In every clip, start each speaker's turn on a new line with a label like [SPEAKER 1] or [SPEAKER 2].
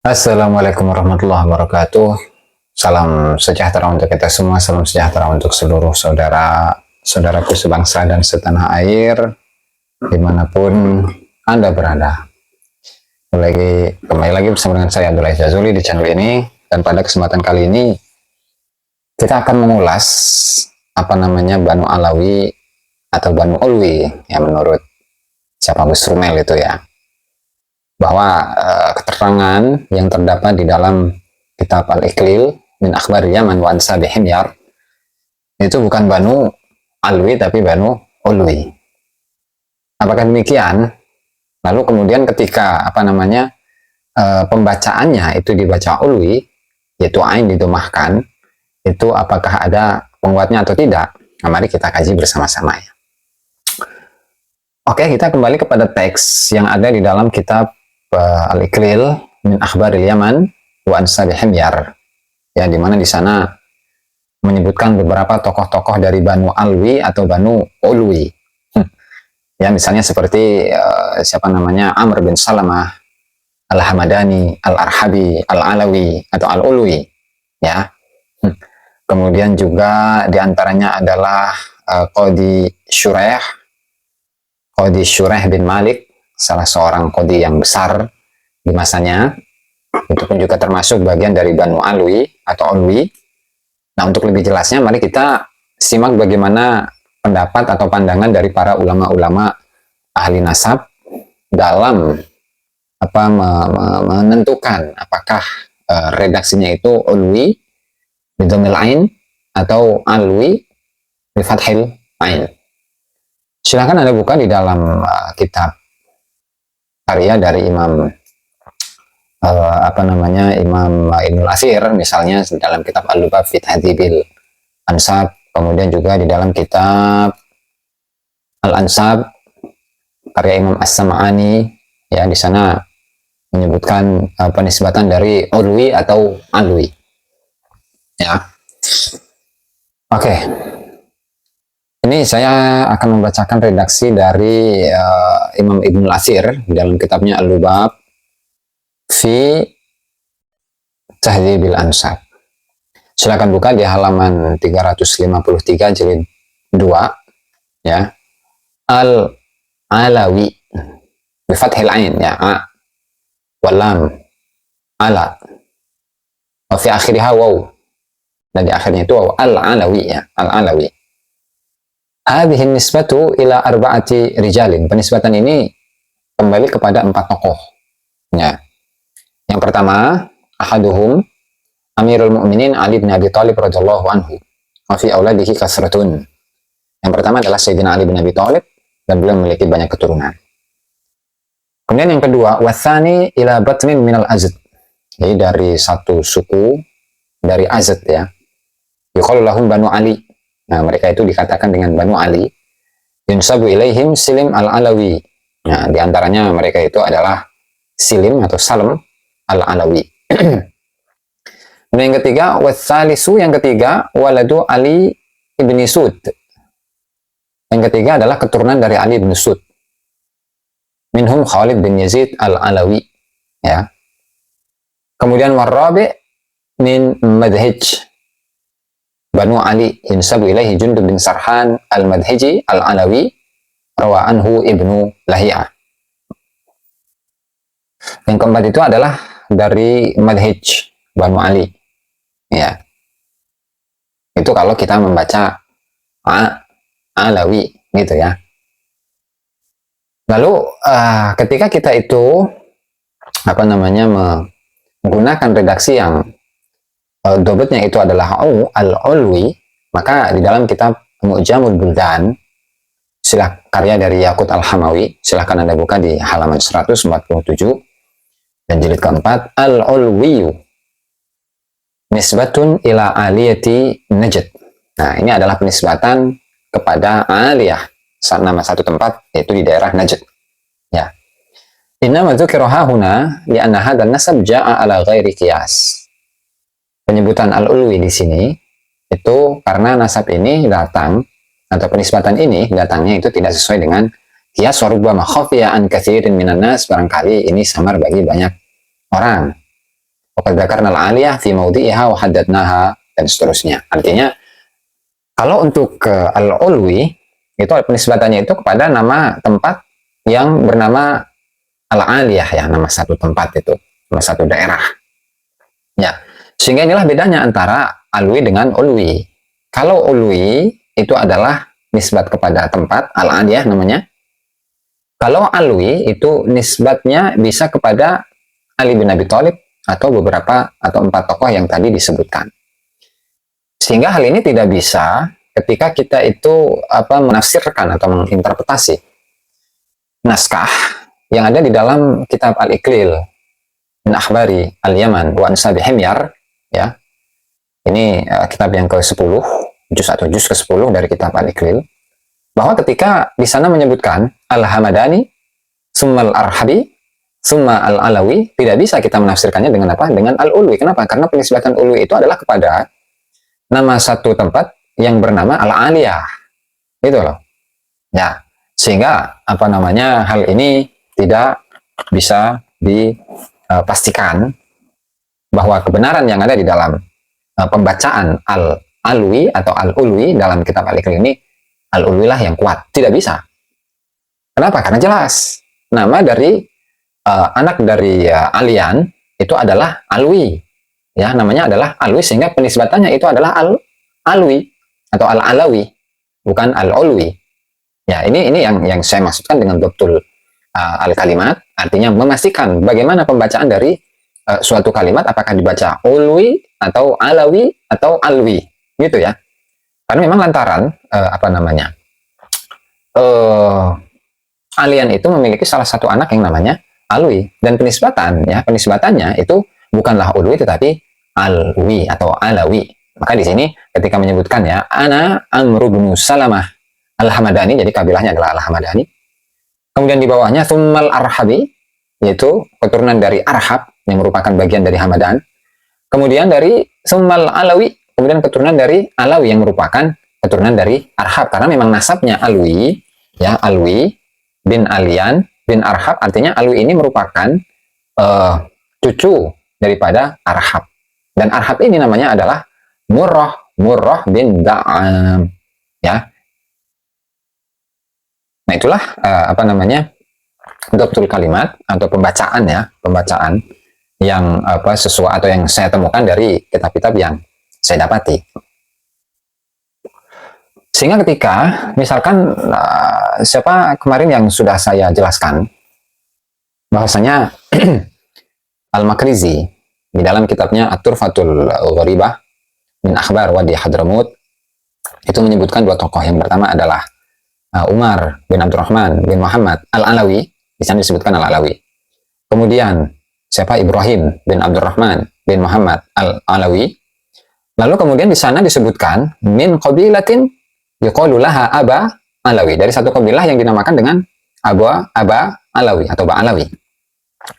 [SPEAKER 1] Assalamualaikum warahmatullahi wabarakatuh. Salam sejahtera untuk kita semua, salam sejahtera untuk seluruh saudaraku sebangsa dan setanah air, dimanapun Anda berada. Kembali lagi bersama dengan saya Abdullah Jazuli di channel ini, dan pada kesempatan kali ini kita akan mengulas Banu Alawi atau Banu Ulwi, yang menurut siapa Gus Rumel itu ya, bahwa keterangan yang terdapat di dalam kitab Al-Iqlil min Akhbar Yaman wa Ansab Himyar itu bukan Banu Alwi tapi Banu Ulwi. Apakah demikian? Lalu kemudian ketika pembacaannya itu dibaca Ulwi, yaitu ain didomahkan, itu apakah ada penguatnya atau tidak? Nah, mari kita kaji bersama-sama ya. Oke, kita kembali kepada teks yang ada di dalam kitab Al-Iqlil min Akhbar Yaman wa Ansab Himyar, ya, di mana di sana menyebutkan beberapa tokoh-tokoh dari Banu Alwi atau Banu Ulwi. Ya, misalnya seperti Amr bin Salamah Al-Hamadani, Al-Arhabi, Al-Alawi atau Al-Ulwi, ya. Kemudian juga diantaranya adalah Qadi Shuraih bin Malik, salah seorang qadi yang besar di masanya. Itu pun juga termasuk bagian dari Banu Alwi atau Ulwi. Nah, untuk lebih jelasnya mari kita simak bagaimana pendapat atau pandangan dari para ulama-ulama ahli nasab dalam menentukan apakah redaksinya itu Ulwi bidhamil ain atau Alwi bi fathil ain. Silahkan Anda buka di dalam kitab karya dari Imam Imam Ibnul Athir, misalnya dalam kitab Al-Lubab fi Tahdhibil Ansab, kemudian juga di dalam kitab Al-Ansab karya Imam As-Sam'ani, ya, di sana menyebutkan penisbatan dari Ulwi atau Alwi, ya. Oke. Ini saya akan membacakan redaksi dari Imam Ibnul Athir dalam kitabnya Al-Lubab fi Tahdhibil Ansab. Silakan buka di halaman 353 jilid 2, ya. Al-Alawi bi fathil ain, ya, a walam ala wa fi akhiriha waw, dan di akhirnya itu waw. Al-Alawi, ya, Al-Alawi. Hadhihi nisbatu ila arba'ati rijalin. Penisbatan ini kembali kepada 4 tokoh. Ya. Yang pertama, ahaduhum Amirul Mukminin Ali bin Abi Thalib radhiyallahu anhu. Wa fi auladihi kasratun. Yang pertama adalah Sayyidina Ali bin Abi Thalib, dan beliau memiliki banyak keturunan. Kemudian yang kedua, wathani ila batnin minal Azd. Jadi dari satu suku dari Azd, ya. Yuqalu lahum Banu Ali. Nah, mereka itu dikatakan dengan Banu Ali. Yunsabu ilaihim Silim al-Alawi. Nah, diantaranya mereka itu adalah Silim atau Salem al-Alawi. Yang ketiga, wathalisu, yang ketiga, waladu Ali ibni Sud. Yang ketiga adalah keturunan dari Ali bin Sud. Minhum Khalid bin Yazid al-Alawi. Ya. Kemudian warrabi min Madhij. Banu Ali yunsabu ilaihi Jundub bin Sarhan al-Madhiji al-Alawi rawa anhu Ibnu Lahiyah. Yang keempat itu adalah dari Madhij Banu Ali, ya. Itu kalau kita membaca Alawi gitu, ya. Lalu ketika kita itu menggunakan redaksi yang dobetnya itu adalah Al-Ulwi, maka di dalam kitab Mu'jamul Buldan, karya dari Yaqut Al-Hamawi, silahkan Anda buka di halaman 147 dan jilid keempat, Al-Ulwiyu nisbatun ila aliyati Najd. Nah, ini adalah penisbatan kepada Aliyah, nama satu tempat, yaitu di daerah Najd, ya. Innama dzukira hahuna li'anna hadzal nasab jaa'a ala ghairi qiyas. Penyebutan Al-Ulwi di sini itu karena nasab ini datang, atau penisbatan ini datangnya itu tidak sesuai dengan qiyas. Wa rubbama khafiya an katsirin minan nas, barangkali ini samar bagi banyak orang. Waqad dzakarna al-'aliyah fi mawdi'iha wa haddadnaha, dan seterusnya. Artinya kalau untuk al-ulwi itu penisbatannya itu kepada nama tempat yang bernama al-'aliyah, ya, nama satu tempat itu, nama satu daerah. Ya. Sehingga inilah bedanya antara alwi dengan ulwi. Kalau ulwi itu adalah nisbat kepada tempat, al-'aliyah namanya. Kalau alwi itu nisbatnya bisa kepada Ali bin Abi Thalib atau beberapa atau 4 tokoh yang tadi disebutkan. Sehingga hal ini tidak bisa ketika kita itu menafsirkan atau menginterpretasi naskah yang ada di dalam kitab Al-Iqlil min Akhbari Al-Yaman wa Ansabi Himyar, ya. Ini kitab yang ke-10, juz ke-10 dari kitab Al-Iqlil, bahwa ketika di sana menyebutkan Al-Hamadani, summa Al-Arhabi, summa Al-Alawi, tidak bisa kita menafsirkannya dengan apa? Dengan Al-Ulwi. Kenapa? Karena penisbatan Ulwi itu adalah kepada nama satu tempat yang bernama Al-Aliyah. Gitu loh. Ya, sehingga hal ini tidak bisa dipastikan bahwa kebenaran yang ada di dalam pembacaan Al-Alwi atau Al-Ulwi dalam kitab Al-Iqlil ini, Al-Ulwi lah yang kuat. Tidak bisa. Kenapa? Karena jelas nama dari anak dari Alian itu adalah Alwi, ya, namanya adalah Alwi, sehingga penisbatannya itu adalah Alwi atau Al-Alawi, bukan Al-Ulwi. Ya, ini yang saya maksudkan dengan betul al-kalimat, artinya memastikan bagaimana pembacaan dari suatu kalimat, apakah dibaca Ulwi atau Alawi atau Alwi, gitu ya. Karena memang lantaran Alian itu memiliki salah satu anak yang namanya Alwi, dan penisbatannya itu bukanlah Ulwi tetapi Alwi atau Alawi. Maka di sini ketika menyebutkan, ya, ana Amr bin Salamah Al-Hamadani, jadi kabilahnya adalah Al-Hamadani. Kemudian di bawahnya Tsummal Arhabi, yaitu keturunan dari Arhab yang merupakan bagian dari Hamadan. Kemudian dari Tsummal Alawi, kemudian keturunan dari Alawi yang merupakan keturunan dari Arhab, karena memang nasabnya Alwi, ya, Alwi bin Alian bin Arhab, artinya Alwi ini merupakan cucu daripada Arhab, dan Arhab ini namanya adalah Murrah bin Da'am, ya. Nah, itulah betul kalimat atau pembacaan yang sesuai atau yang saya temukan dari kitab-kitab yang saya dapati. Sehingga ketika misalkan siapa kemarin yang sudah saya jelaskan bahwasanya Al-Makrizi di dalam kitabnya At-Turfatul Gharibah min Akhbar Wadi Hadramut itu menyebutkan 2 tokoh. Yang pertama adalah Umar bin Abdurrahman bin Muhammad Al-Alawi, di sana disebutkan Al-Alawi. Kemudian siapa? Ibrahim bin Abdurrahman bin Muhammad Al-Alawi. Lalu kemudian di sana disebutkan min qabilatin yuqalu laha Aba Alawi, dari satu kabilah yang dinamakan dengan Aba Alawi atau Ba Alawi.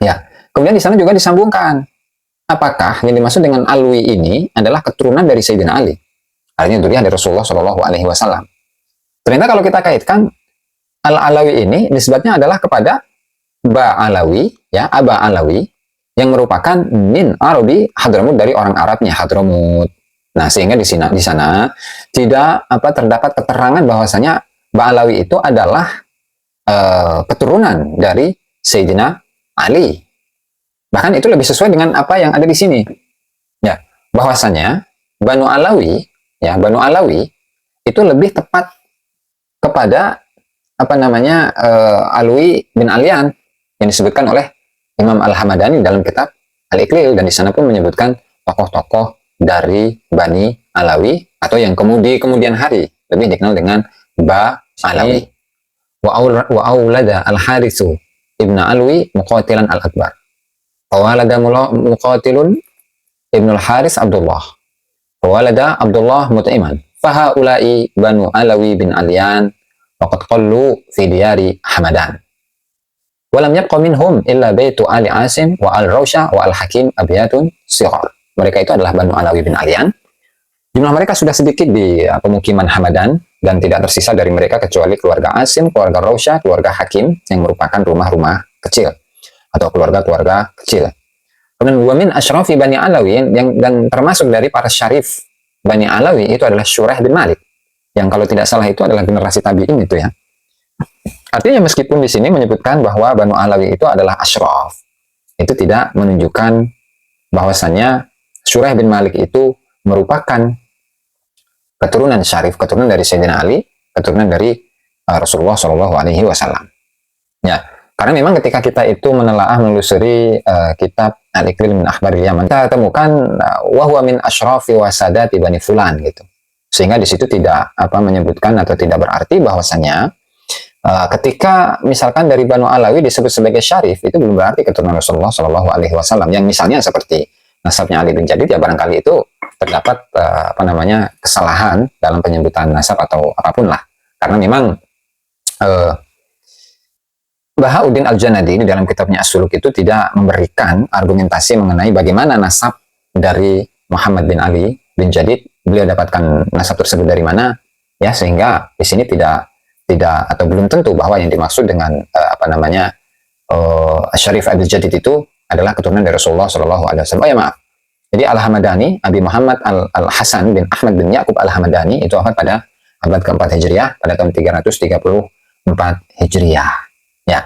[SPEAKER 1] Ya. Kemudian di sana juga disambungkan, apakah yang dimaksud dengan Alwi ini adalah keturunan dari Sayyidina Ali? Artinya durian dari Rasulullah Shallallahu Alaihi Wasallam. Ternyata kalau kita kaitkan, Al-Alawi ini nisbatnya adalah kepada Ba Alawi, ya, Aba Alawi, yang merupakan min Arabi Hadramut, dari orang Arabnya Hadramut. Nah, sehingga di sana tidak terdapat keterangan bahwasanya Ba Alawi itu adalah keturunan dari Sayyidina Ali. Bahkan itu lebih sesuai dengan apa yang ada di sini. Ya, bahwasanya Banu Alawi, ya, Banu Alawi itu lebih tepat kepada Alwi bin Alian yang disebutkan oleh Imam Al-Hamadani dalam kitab Al-Iqlil, dan di sana pun menyebutkan tokoh-tokoh dari Bani Alawi atau yang kemudian hari lebih dikenal dengan Ba Alawi. Wa aulada Al-Haritsu ibn Alwi Muqatilan Al-Akbar. Walada Muqatilun ibn Al-Haris Abdullah. Walada Abdullah Mut'iman. Fahaulai Banu Alawi bin Alian waqad qallu fi diyari Hamadan. Walam yabqa minhum illa baitu Ali Asim wa Al-Rausha wa Al-Hakim abiyatun sighar. Mereka itu adalah Banu Alawi bin Alian. Jumlah mereka sudah sedikit di pemukiman Hamadan, dan tidak tersisa dari mereka kecuali keluarga Asim, keluarga Rausha, keluarga Hakim yang merupakan rumah-rumah kecil atau keluarga-keluarga kecil. Kemudian wa min asyrafi Bani Alawi, yang dan termasuk dari para syarif Bani Alawi itu adalah Syuraih bin Malik, yang kalau tidak salah itu adalah generasi tabi'in itu ya. Artinya meskipun di sini menyebutkan bahwa Banu Alawi itu adalah asyraf, itu tidak menunjukkan bahwasannya Syuraih bin Malik itu merupakan keturunan syarif, keturunan dari Sayyidina Ali, keturunan dari Rasulullah Shallallahu Alaihi Wasallam. Ya, karena memang ketika kita itu menelaah menelusuri kitab Al-Iqlil min Akhbaril Yaman, kita temukan wahwa min asyrafi wa sadati Bani Fulan gitu. Sehingga di situ tidak menyebutkan atau tidak berarti bahwasanya ketika misalkan dari Banu Alawi disebut sebagai syarif, itu belum berarti keturunan Rasulullah Shallallahu Alaihi Wasallam. Yang misalnya seperti nasabnya Ali bin Jadid, ya barangkali itu terdapat kesalahan dalam penyebutan nasab atau apapun lah. Karena memang Bahauddin Al-Janadi di dalam kitabnya As-Suluk itu tidak memberikan argumentasi mengenai bagaimana nasab dari Muhammad bin Ali bin Jadid, beliau dapatkan nasab tersebut dari mana, ya, sehingga di sini tidak atau belum tentu bahwa yang dimaksud dengan Syarif Abdul Jadid itu adalah keturunan dari Rasulullah Shallallahu Alaihi Wasallam. Oh ya maaf, jadi Al-Hamadani, Abi Muhammad Al-Hasan bin Ahmad bin Yaqub Al-Hamadani itu wafat pada abad keempat Hijriah, pada tahun 334 Hijriah. Ya,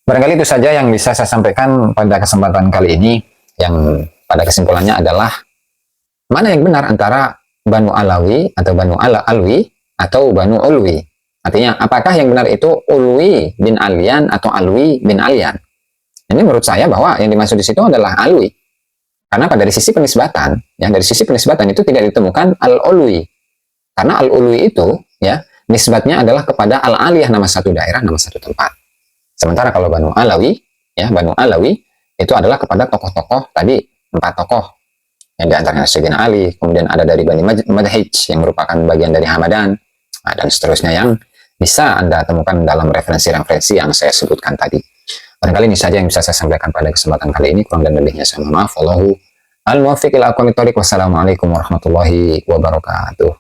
[SPEAKER 1] barangkali itu saja yang bisa saya sampaikan pada kesempatan kali ini, yang pada kesimpulannya adalah mana yang benar antara Banu Alawi atau Banu Alwi atau Banu Ulwi. Artinya, apakah yang benar itu Ulwi bin Alian atau Alwi bin Alian? Ini menurut saya bahwa yang dimaksud di situ adalah Alwi. Karena dari sisi penisbatan, ya, dari sisi penisbatan itu tidak ditemukan Al-Ulwi. Karena Al-Ulwi itu, ya, nisbatnya adalah kepada Al-Aliyah, nama satu daerah, nama satu tempat. Sementara kalau Banu Alawi, ya, Banu Alawi itu adalah kepada tokoh-tokoh tadi, 4 tokoh. Yang diantaranya Sayyidina Ali, kemudian ada dari Bani Madhij yang merupakan bagian dari Hamadan, dan seterusnya yang bisa Anda temukan dalam referensi-referensi yang saya sebutkan tadi. Barangkali ini saja yang bisa saya sampaikan pada kesempatan kali ini. Kurang dan lebihnya saya mohon maaf. Wallahu al-muwaffiq ila aqwamit thoriq. Wassalamualaikum warahmatullahi wabarakatuh.